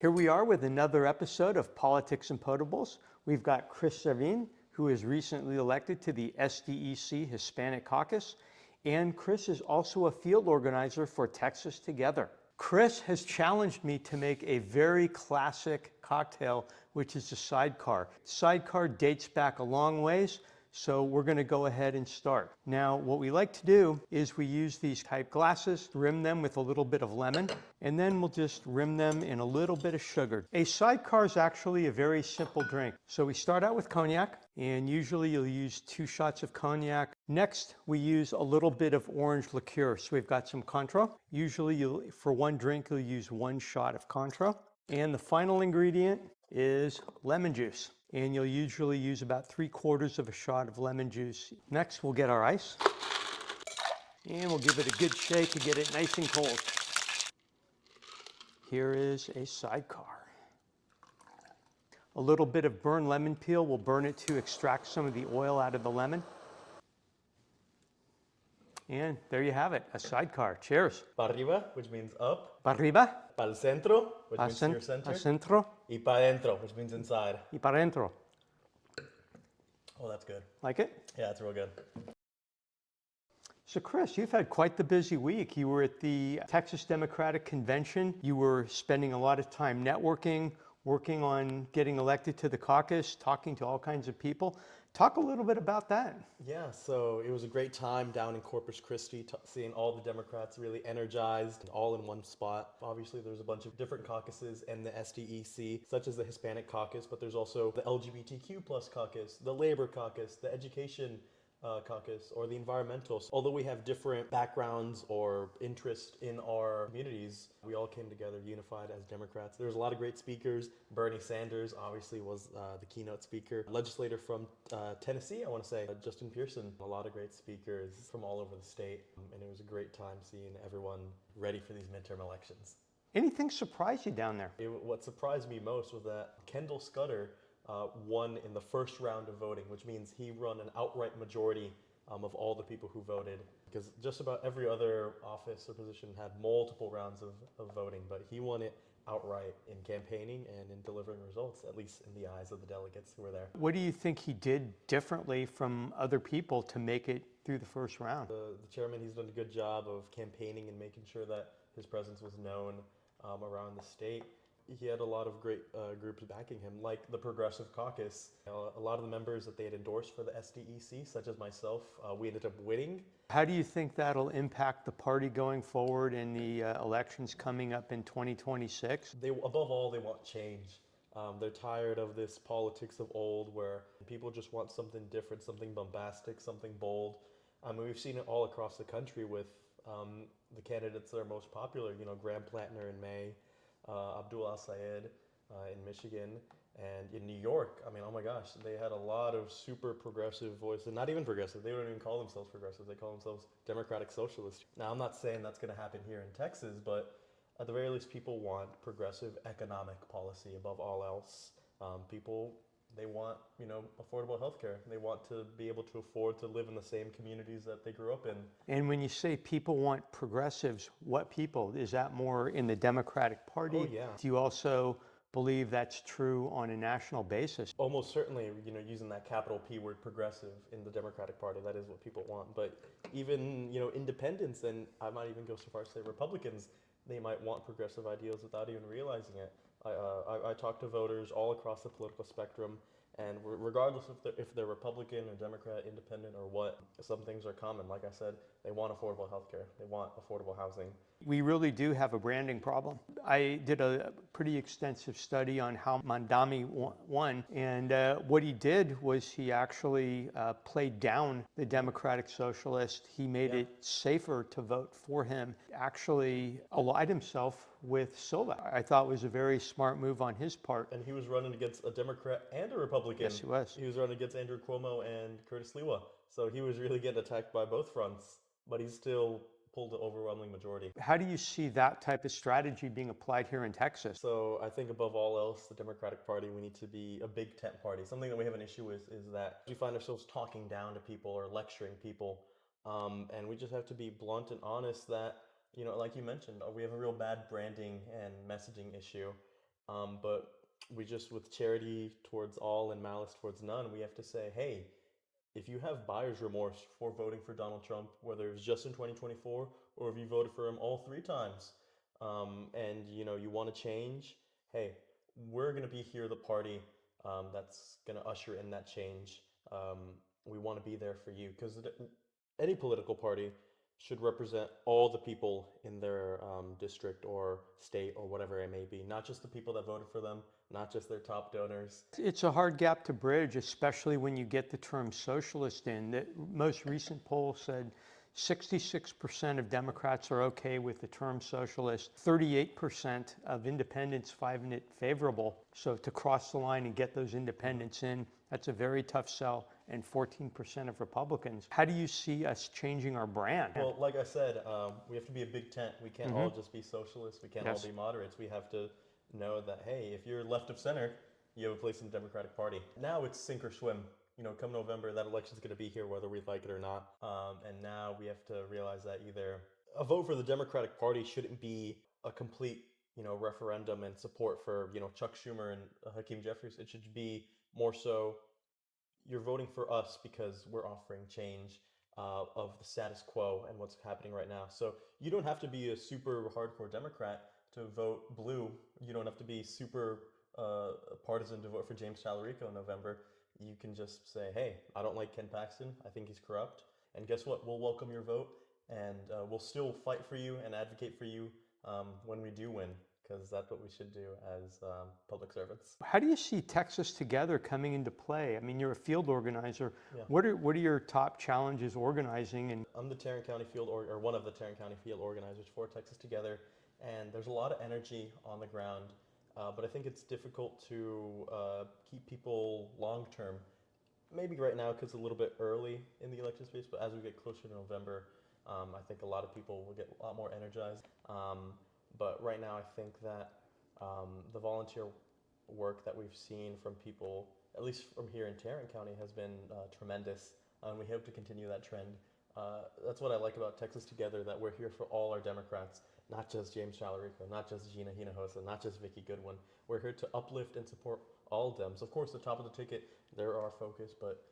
Here we are with another episode of Politics and Potables. We've got Chris Servin, who is recently elected to the SDEC Hispanic Caucus, and Chris is also a field organizer for Texas Together. Chris has challenged me to make a very classic cocktail, which is a sidecar. Sidecar dates back a long ways, so we're going to go ahead and start. Now, what we like to do is we use these type glasses, rim them with a little bit of lemon, and then we'll just rim them in a little bit of sugar. A sidecar is actually a very simple drink. So we start out with cognac, and usually you'll use 2 shots of cognac. Next, we use a little bit of orange liqueur. So we've got some Cointreau. Usually for one drink, you'll use 1 shot of Cointreau. And the final ingredient is lemon juice. And you'll usually use about 3/4 of a shot of lemon juice. Next, we'll get our ice. And we'll give it a good shake to get it nice and cold. Here is a sidecar. A little bit of burned lemon peel, we'll burn it to extract some of the oil out of the lemon. And there you have it, a sidecar. Cheers. Pa arriba, which means up. Pa arriba. Pa'l centro, which means near center. Al centro. Y pa dentro, which means inside. Y para dentro. Oh, that's good. Like it? Yeah, it's real good. So Chris, you've had quite the busy week. You were at the Texas Democratic Convention. You were spending a lot of time networking, working on getting elected to the caucus, talking to all kinds of people. Talk a little bit about that. Yeah, so it was a great time down in Corpus Christi, seeing all the Democrats really energized, all in one spot. Obviously, there's a bunch of different caucuses in the SDEC, such as the Hispanic Caucus, but there's also the LGBTQ plus caucus, the Labor Caucus, the Education Caucus, or the Environmental. Although we have different backgrounds or interest in our communities, we all came together unified as Democrats. There was a lot of great speakers. Bernie Sanders obviously was the keynote speaker. Legislator from Tennessee, I want to say, Justin Pearson. A lot of great speakers from all over the state, and it was a great time seeing everyone ready for these midterm elections. Anything surprise you down there? What surprised me most was that Kendall Scudder won in the first round of voting, which means he won an outright majority of all the people who voted, because just about every other office or position had multiple rounds of voting, but he won it outright in campaigning and in delivering results, at least in the eyes of the delegates who were there. What do you think he did differently from other people to make it through the first round? The chairman, he's done a good job of campaigning and making sure that his presence was known around the state. He had a lot of great groups backing him, like the Progressive Caucus. A lot of the members that they had endorsed for the SDEC, such as myself, we ended up winning. How do you think that'll impact the party going forward in the elections coming up in 2026? Above all, they want change. They're tired of this politics of old where people just want something different, something bombastic, something bold. I mean, we've seen it all across the country with the candidates that are most popular, Graham Plantner in May, Abdul Al-Sayed in Michigan, and in New York. I mean, oh my gosh, they had a lot of super progressive voices, and not even progressive. They don't even call themselves progressive. They call themselves democratic socialists. Now, I'm not saying that's going to happen here in Texas, but at the very least, people want progressive economic policy above all else. They want, affordable healthcare. They want to be able to afford to live in the same communities that they grew up in. And when you say people want progressives, what people? Is that more in the Democratic Party? Oh, yeah. Do you also believe that's true on a national basis? Almost certainly, using that capital P word, progressive, in the Democratic Party, that is what people want. But even, independents, and I might even go so far as to say Republicans, they might want progressive ideals without even realizing it. I talk to voters all across the political spectrum, and regardless if they're Republican or Democrat, independent or what, some things are common. Like I said, they want affordable healthcare. They want affordable housing. We really do have a branding problem. I did a pretty extensive study on how Mandami won, and what he did was he actually played down the Democratic Socialist. He made it safer to vote for him, actually allied himself with Silva. I thought was a very smart move on his part. And he was running against a Democrat and a Republican. Yes, he was. He was running against Andrew Cuomo and Curtis Lewa. So he was really getting attacked by both fronts, but he still pulled an overwhelming majority. How do you see that type of strategy being applied here in Texas? So I think above all else, the Democratic Party, we need to be a big tent party. Something that we have an issue with is that we find ourselves talking down to people or lecturing people. And we just have to be blunt and honest that, like you mentioned, we have a real bad branding and messaging issue. But we just, with charity towards all and malice towards none, we have to say, hey, if you have buyer's remorse for voting for Donald Trump, whether it was just in 2024 or if you voted for him all three times, and you want to change, hey, we're going to be here, the party that's going to usher in that change. We want to be there for you because any political party should represent all the people in their district or state or whatever it may be, not just the people that voted for them, not just their top donors. It's a hard gap to bridge, especially when you get the term socialist in. The most recent poll said 66% of Democrats are okay with the term socialist, 38% of independents find it favorable. So to cross the line and get those independents in, that's a very tough sell, and 14% of Republicans. How do you see us changing our brand? Well, like I said, we have to be a big tent. We can't all just be socialists. We can't all be moderates. We have to know that, hey, if you're left of center, you have a place in the Democratic Party. Now it's sink or swim. Come November, that election's going to be here whether we like it or not. And now we have to realize that either a vote for the Democratic Party shouldn't be a complete, referendum and support for, Chuck Schumer and Hakeem Jeffries. It should be more so you're voting for us because we're offering change of the status quo and what's happening right now. So you don't have to be a super hardcore Democrat to vote blue. You don't have to be super partisan to vote for James Talarico in November. You can just say, hey, I don't like Ken Paxton. I think he's corrupt. And guess what? We'll welcome your vote, and we'll still fight for you and advocate for you when we do win, because that's what we should do as public servants. How do you see Texas Together coming into play? I mean, you're a field organizer. Yeah. What are your top challenges organizing? And I'm the Tarrant County field or one of the Tarrant County field organizers for Texas Together, and there's a lot of energy on the ground. But I think it's difficult to keep people long term. Maybe right now because it's a little bit early in the election space, but as we get closer to November, I think a lot of people will get a lot more energized. But right now, I think that the volunteer work that we've seen from people, at least from here in Tarrant County, has been tremendous, and we hope to continue that trend. That's what I like about Texas Together, that we're here for all our Democrats, not just James Talarico, not just Gina Hinojosa, not just Vicki Goodwin. We're here to uplift and support all Dems. Of course, the top of the ticket, they're our focus, but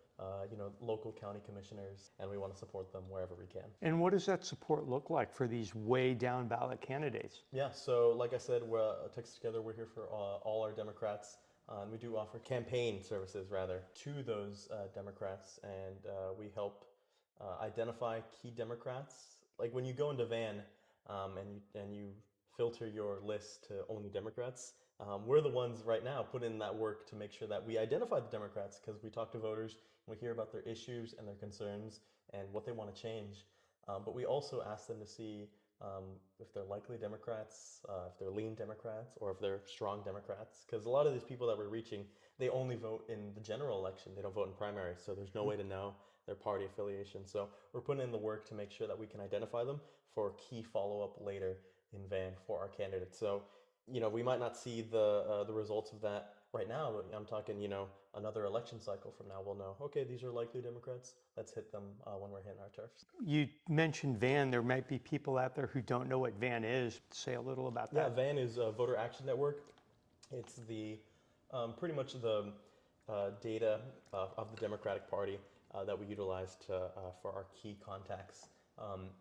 local county commissioners, and we want to support them wherever we can. And what does that support look like for these way down ballot candidates? Yeah, so like I said, we're Texas Together, we're here for all our Democrats. And we do offer campaign services, rather, to those Democrats, and we help identify key Democrats. Like when you go into Van and you filter your list to only Democrats, we're the ones right now put in that work to make sure that we identify the Democrats, because we talk to voters, and we hear about their issues and their concerns and what they want to change. But we also ask them to see if they're likely Democrats, if they're lean Democrats, or if they're strong Democrats. Because a lot of these people that we're reaching, they only vote in the general election. They don't vote in primaries, so there's no way to know their party affiliation. So we're putting in the work to make sure that we can identify them for key follow-up later in Van for our candidates. So, we might not see the results of that right now, but I'm talking, another election cycle from now, we'll know, okay, these are likely Democrats. Let's hit them when we're hitting our turfs. You mentioned Van. There might be people out there who don't know what Van is. Say a little about that. Yeah, Van is a voter action network. It's the pretty much the data of the Democratic Party that we utilize for our key contacts.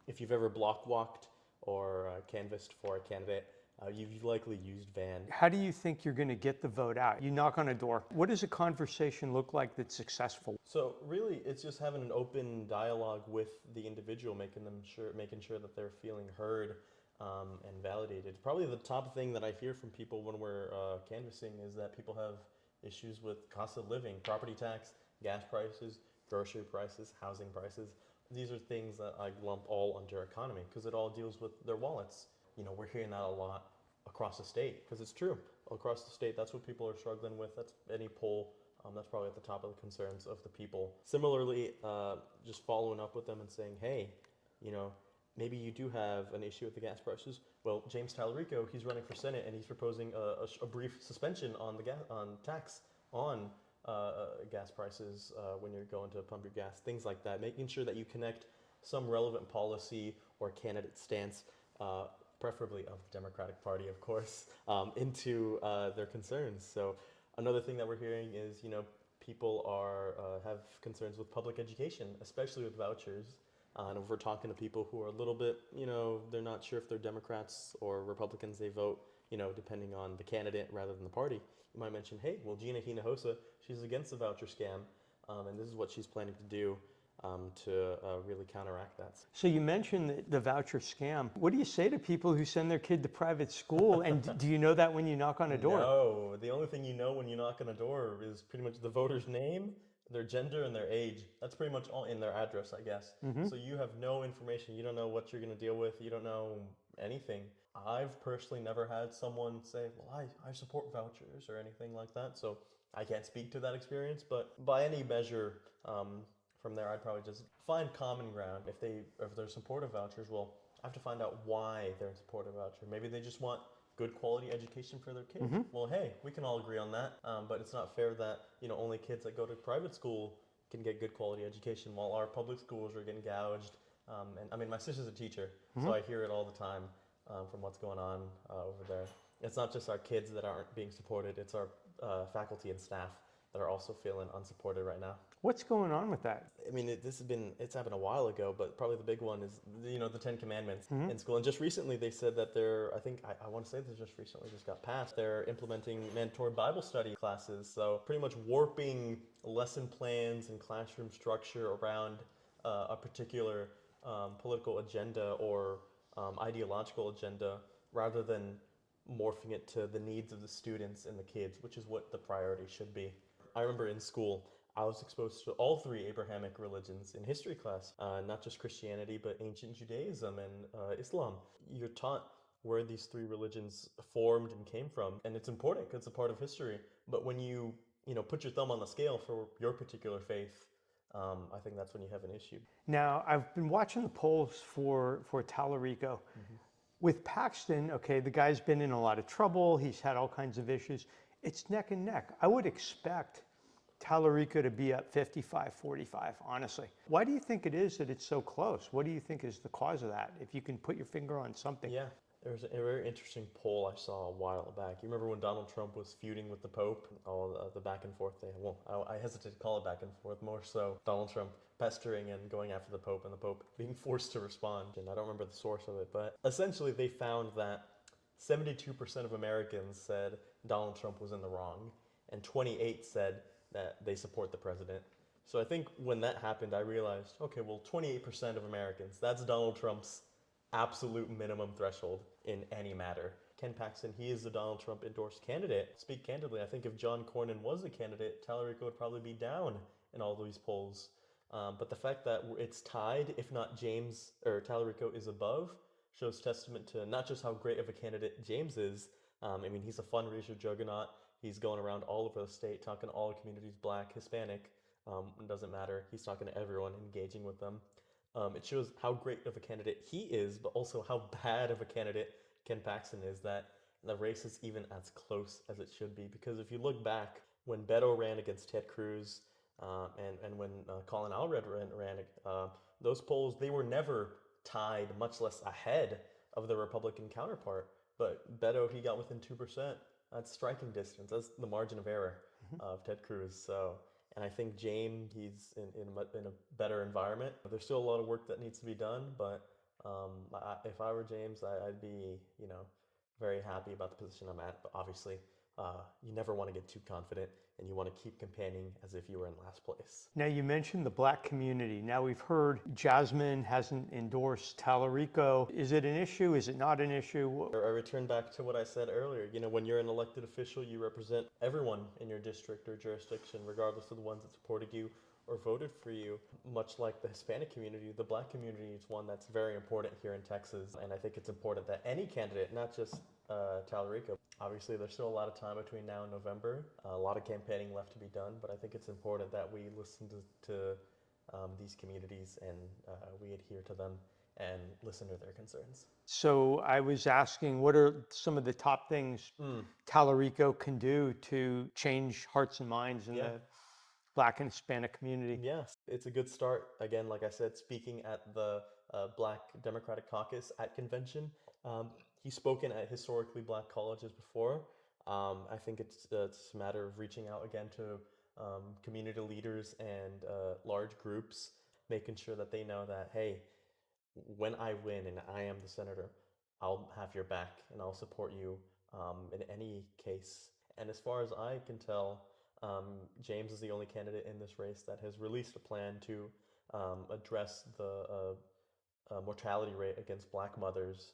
If you've ever block walked or canvassed for a candidate, you've likely used Van. How do you think you're going to get the vote out? You knock on a door. What does a conversation look like that's successful? So really, it's just having an open dialogue with the individual, making sure that they're feeling heard and validated. Probably the top thing that I hear from people when we're canvassing is that people have issues with cost of living, property tax, gas prices, grocery prices, housing prices. These are things that I lump all under economy because it all deals with their wallets. We're hearing that a lot across the state because it's true. Across the state, that's what people are struggling with. That's any poll. That's probably at the top of the concerns of the people. Similarly, just following up with them and saying, hey, maybe you do have an issue with the gas prices. Well, James Talarico, he's running for Senate, and he's proposing a brief suspension on the tax on gas prices when you're going to pump your gas, things like that. Making sure that you connect some relevant policy or candidate stance preferably of the Democratic Party, of course, into their concerns. So another thing that we're hearing is, people have concerns with public education, especially with vouchers. And if we're talking to people who are a little bit, they're not sure if they're Democrats or Republicans, they vote, depending on the candidate rather than the party. You might mention, hey, well, Gina Hinojosa, she's against the voucher scam, and this is what she's planning to do to really counteract that. So you mentioned the voucher scam. What do you say to people who send their kid to private school? And do you know that when you knock on a door? No, the only thing you know when you knock on a door is pretty much the voter's name, their gender, and their age. That's pretty much all in their address, I guess. So you have no information. You don't know what you're going to deal with. You don't know anything. I've personally never had someone say, well, I support vouchers or anything like that. So I can't speak to that experience. But by any measure, from there, I'd probably just find common ground. If they're supportive vouchers, well, I have to find out why they're in support of voucher. Maybe they just want good quality education for their kid. Well, hey, we can all agree on that. But it's not fair that only kids that go to private school can get good quality education while our public schools are getting gouged. And I mean, my sister's a teacher, so I hear it all the time from what's going on over there. It's not just our kids that aren't being supported; it's our faculty and staff that are also feeling unsupported right now. What's going on with that? I mean, it's happened a while ago, but probably the big one is, the 10 Commandments in school. And just recently they said that I want to say this just recently just got passed. They're implementing mandatory Bible study classes. So pretty much warping lesson plans and classroom structure around a particular political agenda or ideological agenda rather than morphing it to the needs of the students and the kids, which is what the priority should be. I remember in school, I was exposed to all three Abrahamic religions in history class, not just Christianity, but ancient Judaism and Islam. You're taught where these three religions formed and came from, and it's important because it's a part of history. But when you put your thumb on the scale for your particular faith, I think that's when you have an issue. Now, I've been watching the polls for Tallarico. With Paxton, okay, the guy's been in a lot of trouble. He's had all kinds of issues. It's neck and neck. I would expect Tallarico to be up 55-45, honestly. Why do you think it is that it's so close? What do you think is the cause of that? If you can put your finger on something. Yeah, there was a very interesting poll I saw a while back. You remember when Donald Trump was feuding with the Pope? All the back and forth thing. Well, I hesitate to call it back and forth, more so Donald Trump pestering and going after the Pope and the Pope being forced to respond. And I don't remember the source of it, but essentially they found that 72% of Americans said Donald Trump was in the wrong, and 28 said that they support the president. So I think when that happened, I realized, okay, well, 28% of Americans, that's Donald Trump's absolute minimum threshold in any matter. Ken Paxton, he is the Donald Trump endorsed candidate. Speak candidly, I think if John Cornyn was a candidate, Tallarico would probably be down in all these polls. But the fact that it's tied, if not Tallarico is above, shows testament to not just how great of a candidate James is. I mean, he's a fundraiser juggernaut. He's going around all over the state, talking to all communities, Black, Hispanic, it doesn't matter. He's talking to everyone, engaging with them. It shows how great of a candidate he is, but also how bad of a candidate Ken Paxton is, that the race is even as close as it should be. Because if you look back, when Beto ran against Ted Cruz, and when Colin Allred ran those polls, they were never tied, much less ahead of the Republican counterpart. But Beto, he got within 2%. That's striking distance. That's the margin of error of Ted Cruz. So, and I think James, he's in a better environment. There's still a lot of work that needs to be done, but if I were James, I'd be, very happy about the position I'm at. But obviously, you never want to get too confident, and you want to keep campaigning as if you were in last place. Now, you mentioned the Black community. Now, we've heard Jasmine hasn't endorsed Tallarico. Is it an issue? Is it not an issue? I return back to what I said earlier. When you're an elected official, you represent everyone in your district or jurisdiction, regardless of the ones that supported you or voted for you. Much like the Hispanic community, the Black community is one that's very important here in Texas. And I think it's important that any candidate, not just Tallarico. Obviously, there's still a lot of time between now and November. A lot of campaigning left to be done, but I think it's important that we listen to these communities and we adhere to them and listen to their concerns. So I was asking, what are some of the top things Tallarico can do to change hearts and minds in the Black and Hispanic community? Yes, it's a good start. Again, like I said, speaking at the Black Democratic Caucus at convention, He's spoken at historically black colleges before. I think it's a matter of reaching out again to community leaders and large groups, making sure that they know that, hey, when I win and I am the senator, I'll have your back and I'll support you in any case. And as far as I can tell, James is the only candidate in this race that has released a plan to address the mortality rate against black mothers,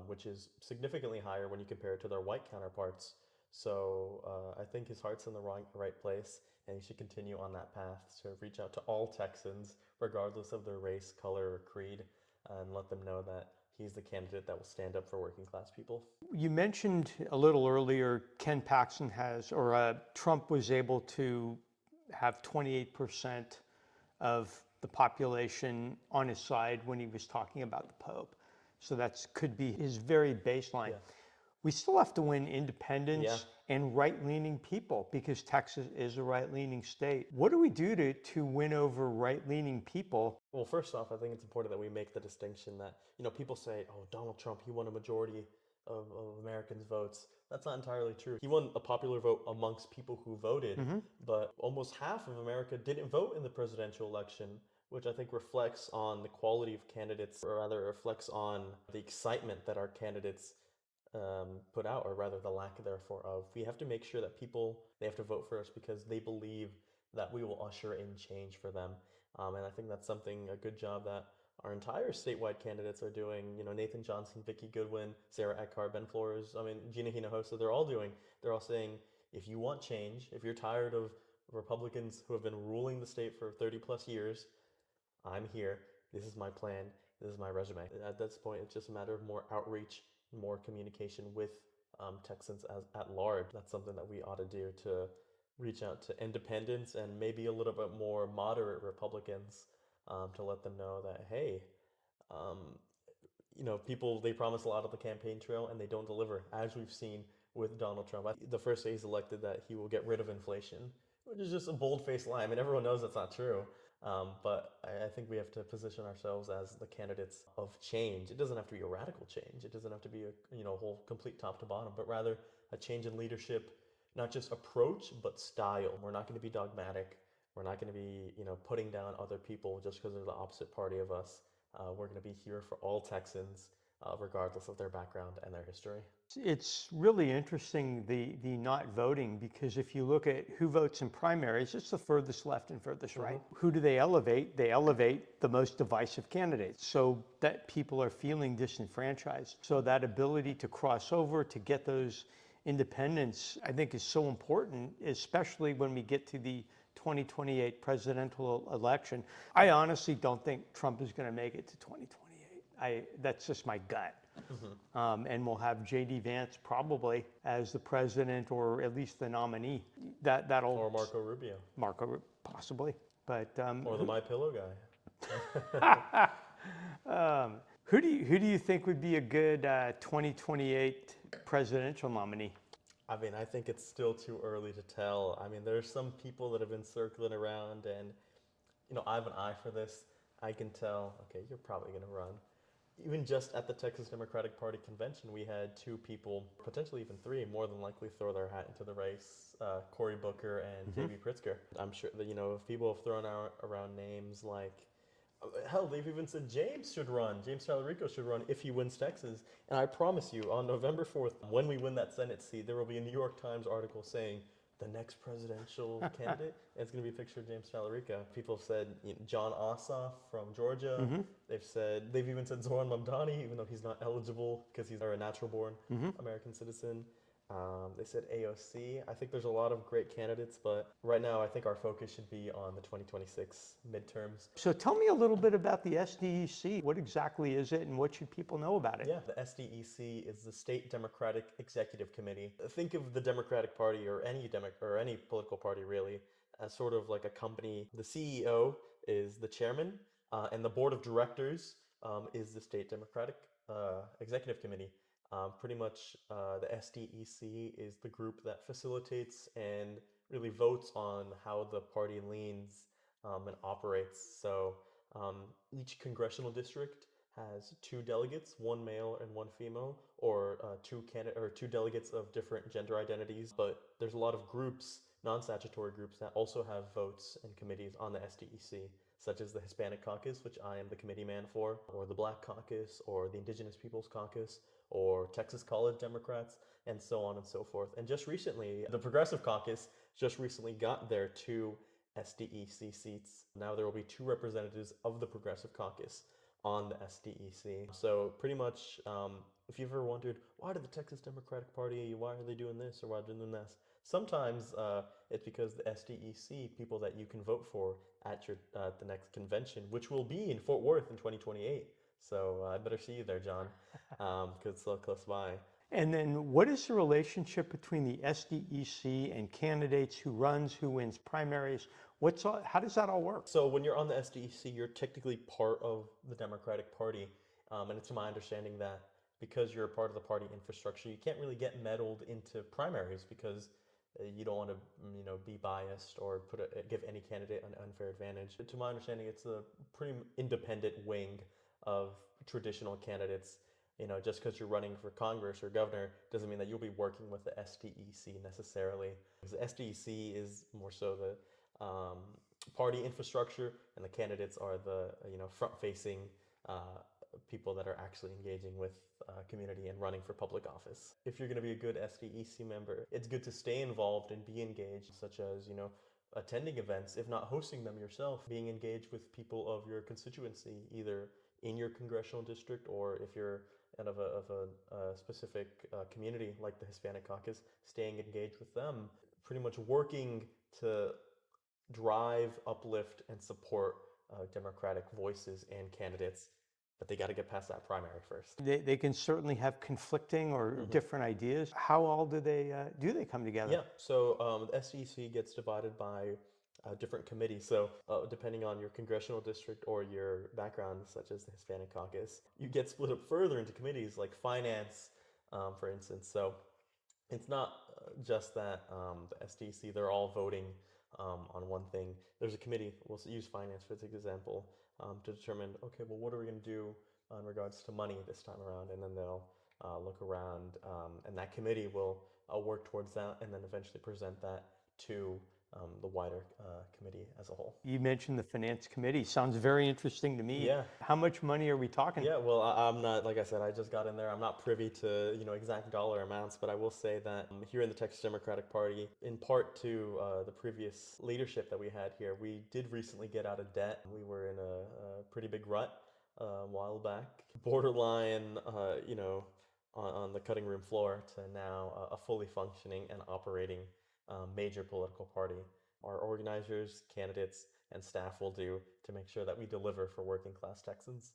which is significantly higher when you compare it to their white counterparts. So I think his heart's in the right place, and he should continue on that path to reach out to all Texans, regardless of their race, color, or creed, and let them know that he's the candidate that will stand up for working class people. You mentioned a little earlier, Ken Paxton Trump was able to have 28% of the population on his side when he was talking about the Pope. So that could be his very baseline. Yeah. We still have to win independents Yeah. and right-leaning people because Texas is a right-leaning state. What do we do to win over right-leaning people? Well, first off, I think it's important that we make the distinction that, people say, oh, Donald Trump, he won a majority of Americans' votes. That's not entirely true. He won a popular vote amongst people who voted, but almost half of America didn't vote in the presidential election, which I think reflects on the quality of candidates, or rather reflects on the excitement that our candidates put out, or rather the lack therefore of. We have to make sure that people, they have to vote for us because they believe that we will usher in change for them. And I think that's a good job that our entire statewide candidates are doing. Nathan Johnson, Vicki Goodwin, Sarah Eckhart, Ben Flores, Gina Hinojosa, they're all saying, if you want change, if you're tired of Republicans who have been ruling the state for 30 plus years, I'm here. This is my plan. This is my resume. At this point, it's just a matter of more outreach, more communication with Texans at large. That's something that we ought to do to reach out to independents and maybe a little bit more moderate Republicans to let them know that, hey, um, people, they promise a lot of the campaign trail and they don't deliver, as we've seen with Donald Trump. The first day he's elected that he will get rid of inflation, which is just a bold-faced lie. Everyone knows that's not true. But I think we have to position ourselves as the candidates of change. It doesn't have to be a radical change. It doesn't have to be a whole complete top to bottom, but rather a change in leadership, not just approach, but style. We're not going to be dogmatic. We're not going to be putting down other people just because they're the opposite party of us. We're going to be here for all Texans, regardless of their background and their history. It's really interesting, the not voting, because if you look at who votes in primaries, it's the furthest left and furthest right. Who do they elevate? They elevate the most divisive candidates so that people are feeling disenfranchised. So that ability to cross over, to get those independents, I think is so important, especially when we get to the 2028 presidential election. I honestly don't think Trump is going to make it to 2028. That's just my gut. And we'll have J.D. Vance probably as the president, or at least the nominee. Or Marco Rubio. Possibly, but or the My Pillow guy. Who do you think would be a good 2028 presidential nominee? I think it's still too early to tell. There's some people that have been circling around, and I have an eye for this. I can tell, okay, you're probably going to run. Even just at the Texas Democratic Party convention, we had two people, potentially even three, more than likely throw their hat into the race, Cory Booker and J.B. Pritzker. I'm sure that, if people have thrown around names like, hell, they've even said James Talarico should run if he wins Texas. And I promise you, on November 4th, when we win that Senate seat, there will be a New York Times article saying, the next presidential candidate, and it's going to be a picture of James Talarico. People have said John Ossoff from Georgia. They've even said Zoran Mamdani, even though he's not eligible because he's a natural-born American citizen. They said AOC. I think there's a lot of great candidates, but right now I think our focus should be on the 2026 midterms. So tell me a little bit about the SDEC. What exactly is it, and what should people know about it? Yeah, the SDEC is the State Democratic Executive Committee. Think of the Democratic Party, or any political party really, as sort of like a company. The CEO is the chairman, and the board of directors is the State Democratic Executive Committee. Pretty much the SDEC is the group that facilitates and really votes on how the party leans and operates. So each congressional district has two delegates, one male and one female, or two delegates of different gender identities. But there's a lot of groups, non-statutory groups, that also have votes and committees on the SDEC, such as the Hispanic Caucus, which I am the committee man for, or the Black Caucus, or the Indigenous Peoples Caucus, or Texas College Democrats, and so on and so forth. And just recently, the Progressive Caucus just recently got their two SDEC seats. Now there will be two representatives of the Progressive Caucus on the SDEC. So pretty much, if you've ever wondered, why did the Texas Democratic Party, why are they doing this or why are they doing this? Sometimes it's because the SDEC, people that you can vote for at your the next convention, which will be in Fort Worth in 2028. So I better see you there, John, because it's so close by. And then what is the relationship between the SDEC and candidates, who runs, who wins primaries? How does that all work? So when you're on the SDEC, you're technically part of the Democratic Party. And it's my understanding that because you're a part of the party infrastructure, you can't really get meddled into primaries because you don't want to, be biased or give any candidate an unfair advantage. To my understanding, it's a pretty independent wing of traditional candidates. Just because you're running for Congress or governor doesn't mean that you'll be working with the SDEC necessarily. Because the SDEC is more so the party infrastructure, and the candidates are the front-facing people that are actually engaging with community and running for public office. If you're going to be a good SDEC member, it's good to stay involved and be engaged, such as attending events, if not hosting them yourself, being engaged with people of your constituency, either in your congressional district or if you're out of a specific community like the Hispanic Caucus, staying engaged with them, pretty much working to drive, uplift, and support Democratic voices and candidates, but they got to get past that primary first. They can certainly have conflicting or different ideas. How all do they come together? Yeah, so the SDEC gets divided by different committees. So depending on your congressional district or your background, such as the Hispanic Caucus, you get split up further into committees like finance, for instance. So it's not just that the SDC, they're all voting on one thing. There's a committee, we'll use finance for this example, to determine, okay, well, what are we going to do in regards to money this time around? And then they'll look around, and that committee will work towards that and then eventually present that to the wider committee as a whole. You mentioned the finance committee. Sounds very interesting to me. Yeah. How much money are we talking? Yeah, well, I'm not, like I said, I just got in there. I'm not privy to, exact dollar amounts, but I will say that here in the Texas Democratic Party, in part to the previous leadership that we had here, we did recently get out of debt. We were in a pretty big rut a while back, borderline, on the cutting room floor, to now a fully functioning and operating major political party. Our organizers, candidates, and staff will do to make sure that we deliver for working class Texans.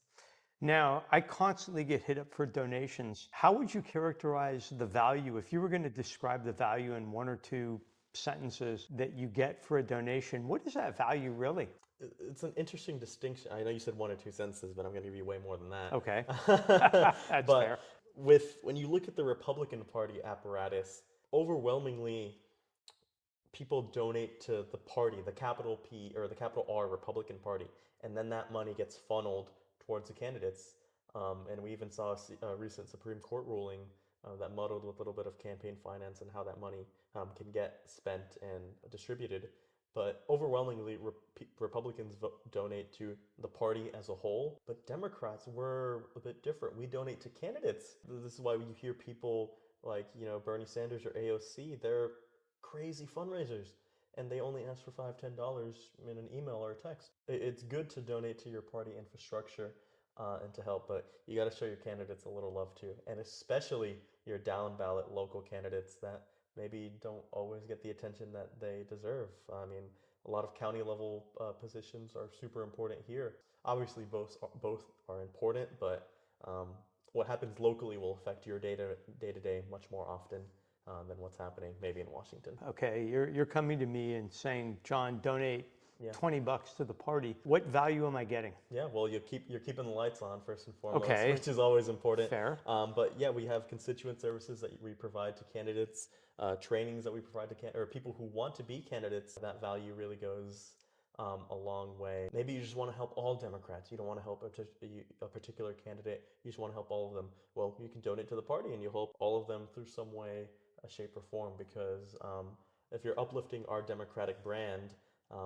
Now, I constantly get hit up for donations. How would you characterize the value, if you were going to describe the value in one or two sentences that you get for a donation? What is that value really? It's an interesting distinction. I know you said one or two sentences, but I'm going to give you way more than that. Okay. That's but fair. When you look at the Republican Party apparatus, overwhelmingly, people donate to the party, the capital P or the capital R Republican Party, and then that money gets funneled towards the candidates. And we even saw a recent Supreme Court ruling that muddled with a little bit of campaign finance and how that money can get spent and distributed. But overwhelmingly, Republicans donate to the party as a whole. But Democrats, we're a bit different. We donate to candidates. This is why you hear people like, Bernie Sanders or AOC, they're crazy fundraisers, and they only ask for $5-10 in an email or a text. It's good to donate to your party infrastructure and to help, but you got to show your candidates a little love too, and especially your down ballot local candidates that maybe don't always get the attention that they deserve. I mean, a lot of county level positions are super important here. Obviously, both are important, but what happens locally will affect your day-to-day much more often than what's happening maybe in Washington. Okay, you're coming to me and saying, John, donate $20 to the party. What value am I getting? Yeah, well, you're keeping the lights on first and foremost, Okay. which is always important. Fair. But yeah, we have constituent services that we provide to candidates, trainings that we provide to or people who want to be candidates. That value really goes a long way. Maybe you just want to help all Democrats. You don't want to help a particular candidate. You just want to help all of them. Well, you can donate to the party and you'll help all of them through some way, shape, or form, because if you're uplifting our Democratic brand,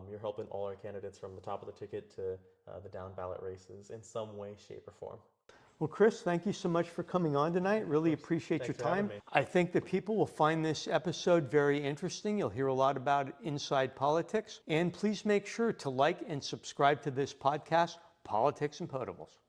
you're helping all our candidates from the top of the ticket to the down ballot races in some way, shape, or form. Well, Chris, thank you so much for coming on tonight. Really appreciate your Thanks for having time. me. I think that people will find this episode very interesting. You'll hear a lot about inside politics. And please make sure to like and subscribe to this podcast, Politics and Potables.